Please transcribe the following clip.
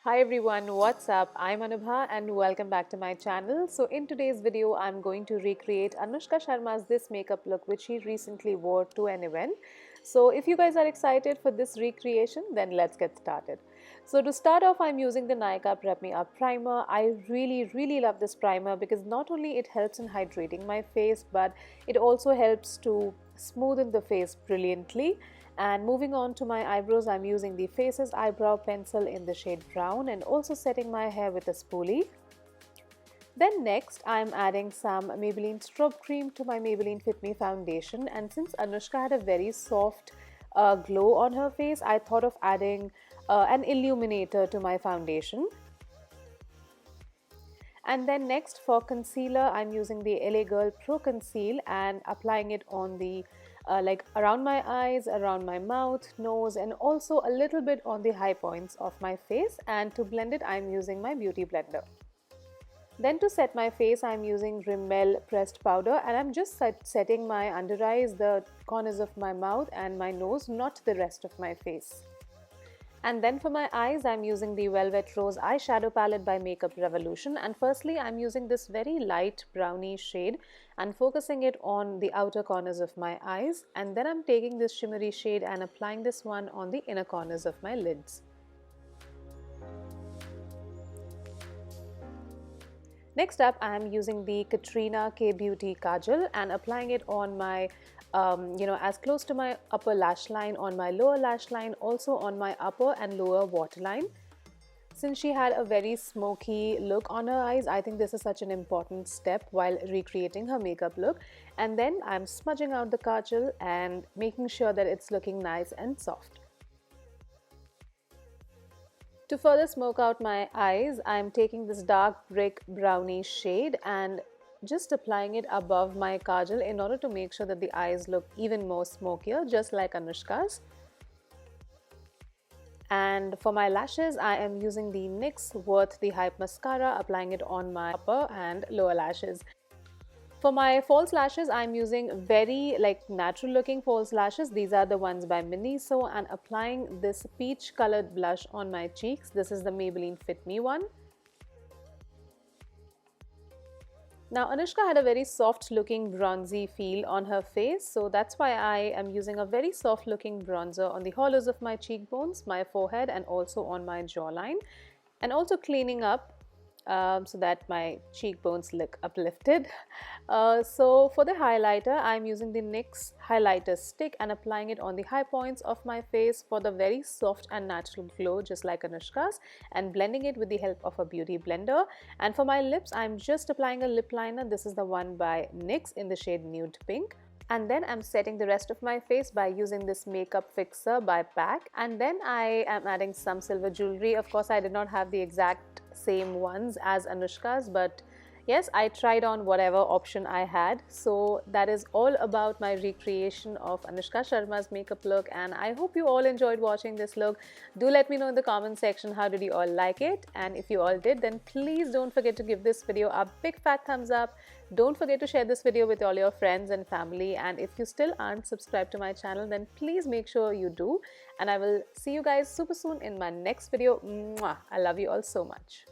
Hi everyone, what's up? I'm Anubha and welcome back to my channel. So in today's video, I'm going to recreate Anushka Sharma's this makeup look which she recently wore to an event. So if you guys are excited for this recreation, then let's get started. So to start off, I'm using the Nykaa Prep Me Up Primer. I really love this primer because not only it helps in hydrating my face, but it also helps to smoothen the face brilliantly. And moving on to my eyebrows, I'm using the Faces Eyebrow Pencil in the shade Brown and also setting my hair with a spoolie. Then next, I'm adding some Maybelline Strobe Cream to my Maybelline Fit Me foundation. And since Anushka had a very soft glow on her face, I thought of adding an illuminator to my foundation. And then next for concealer, I'm using the LA Girl Pro Conceal and applying it on the like around my eyes, around my mouth, nose, and also a little bit on the high points of my face. And to blend it, I'm using my beauty blender. Then to set my face, I'm using Rimmel pressed powder and I'm just setting my under eyes, the corners of my mouth and my nose, not the rest of my face. And then for my eyes, I'm using the Velvet Rose eyeshadow palette by Makeup Revolution. And firstly, I'm using this very light brownie shade and focusing it on the outer corners of my eyes. And then I'm taking this shimmery shade and applying this one on the inner corners of my lids. Next up, I am using the Katrina K Beauty Kajal and applying it on my as close to my upper lash line on my lower lash line, also on my upper and lower waterline. Since she had a very smoky look on her eyes, I think this is such an important step while recreating her makeup look. And then I'm smudging out the kajal and making sure that it's looking nice and soft. To further smoke out my eyes, I'm taking this dark brick brownie shade and just applying it above my kajal in order to make sure that the eyes look even more smokier, just like Anushka's. And for my lashes, I am using the NYX Worth the Hype Mascara, applying it on my upper and lower lashes. For my false lashes, I'm using very natural looking false lashes. These are the ones by Miniso and applying this peach colored blush on my cheeks. This is the Maybelline Fit Me one. Now Anushka had a very soft looking bronzy feel on her face, so that's why I am using a very soft looking bronzer on the hollows of my cheekbones, my forehead and also on my jawline, and also cleaning up so that my cheekbones look uplifted. So for the highlighter, I'm using the NYX highlighter stick and applying it on the high points of my face for the very soft and natural glow, just like Anushka's, and blending it with the help of a beauty blender. And for my lips, I'm just applying a lip liner. This is the one by NYX in the shade Nude Pink. And then I'm setting the rest of my face by using this makeup fixer by PAC. And then I am adding some silver jewelry. Of course, I did not have the exact same ones as Anushka's, but yes, I tried on whatever option I had. So that is all about my recreation of Anushka Sharma's makeup look, and I hope you all enjoyed watching this look. Do let me know in the comment section how did you all like it, and if you all did, then please don't forget to give this video a big fat thumbs up. Don't forget to share this video with all your friends and family, and if you still aren't subscribed to my channel, then please make sure you do, and I will see you guys super soon in my next video. Mwah! I love you all so much.